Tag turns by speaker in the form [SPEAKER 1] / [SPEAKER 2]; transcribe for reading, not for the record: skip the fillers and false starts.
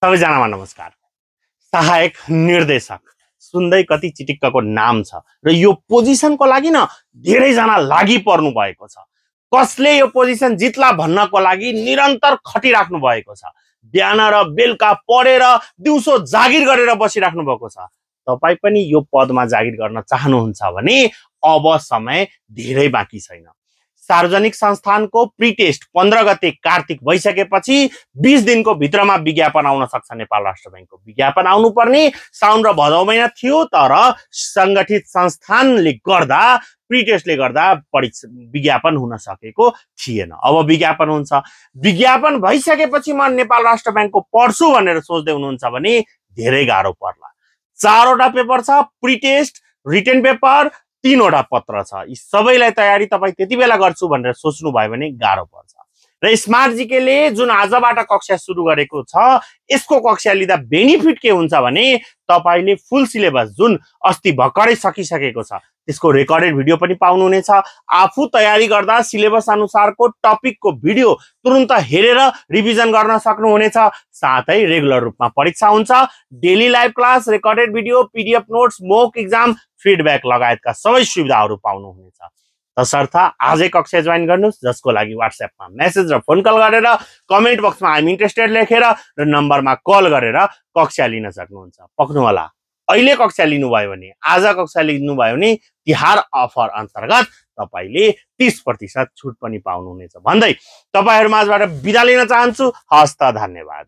[SPEAKER 1] सबैजनामा नमस्कार। सहायक निर्देशक सुन्दै कति चिटिक्कको नाम छ र यो पोजिसनको लागि न धेरैजना लागि पर्नु भएको छ। कसले यो पोजिसन जित्ला भन्नको लागि निरन्तर खटिराख्नु भएको छ। बिहान र बेलुका पढेर दिउँसो जागिर गरेर बसिराख्नु भएको छ। तपाई पनि यो पदमा जागिर गर्न चाहनुहुन्छ भने अब समय धेरै बाँकी छैन। सार्वजनिक संस्थानको प्री टेस्ट 15 गते कार्तिक भइसकेपछि 20 दिनको भित्रमा विज्ञापन आउन सक्छ। नेपाल राष्ट्र बैंकको विज्ञापन आउनुपर्ने साउन र भदौ महिना थियो, तर संगठित संस्थानले गर्दा प्री टेस्टले गर्दा विज्ञापन हुन सकेको थिएन। अब विज्ञापन हुन्छ। विज्ञापन भइसकेपछि म नेपाल राष्ट्र बैंकको पढ्छु भनेर सोच्दै हुनुहुन्छ भने धेरै गाह्रो पर्ला। 4 वटा पेपर छ, प्री टेस्ट, रिटन पेपर, 3 वटा पत्र छ। यी सबैलाई तयारी तपाई त्यति बेला गर्छु भनेर सोच्नु भयो भने गाह्रो पर्छ। र स्मार्ट जीकेले जुन आजबाट कक्षा सुरु गरेको छ, यसको कक्षा लिँदा बेनिफिट के हुन्छ भने तपाईले फुल सिलेबस जुन अस्ति भर्खरै सकिसकेको छ त्यसको रेकर्डेड भिडियो पनि पाउनुहुनेछ। आफू तयारी गर्दा सिलेबस अनुसारको टपिकको भिडियो तुरुन्त हेरेर रिभिजन गर्न सक्नुहुनेछ। साथै रेगुलर रूपमा परीक्षा हुन्छ। Daily live class, recorded video, PDF notes, mock exam, feedback लगायतका सबै सुविधाहरू पाउनुहुनेछ। तसर्थ आजै कक्षा जोइन गर्नुस्, जसको लागि व्हाट्सएपमा मेसेज र फोन कल गरेर कमेन्ट बक्समा आइम इन्ट्रेस्टेड लेखेर र नम्बरमा कल गरेर कक्षा लिन सक्नुहुन्छ। पक्नु होला, अहिले कक्षा लिनुभयो भने, आज कक्षा लिनुभयो भने तिहार अफर अन्तर्गत तपाईले 30% छुट पनि पाउनुहुनेछ भन्दै तपाईहरु माझबाट बिदा लिन चाहन्छु। हस्त, धन्यवाद।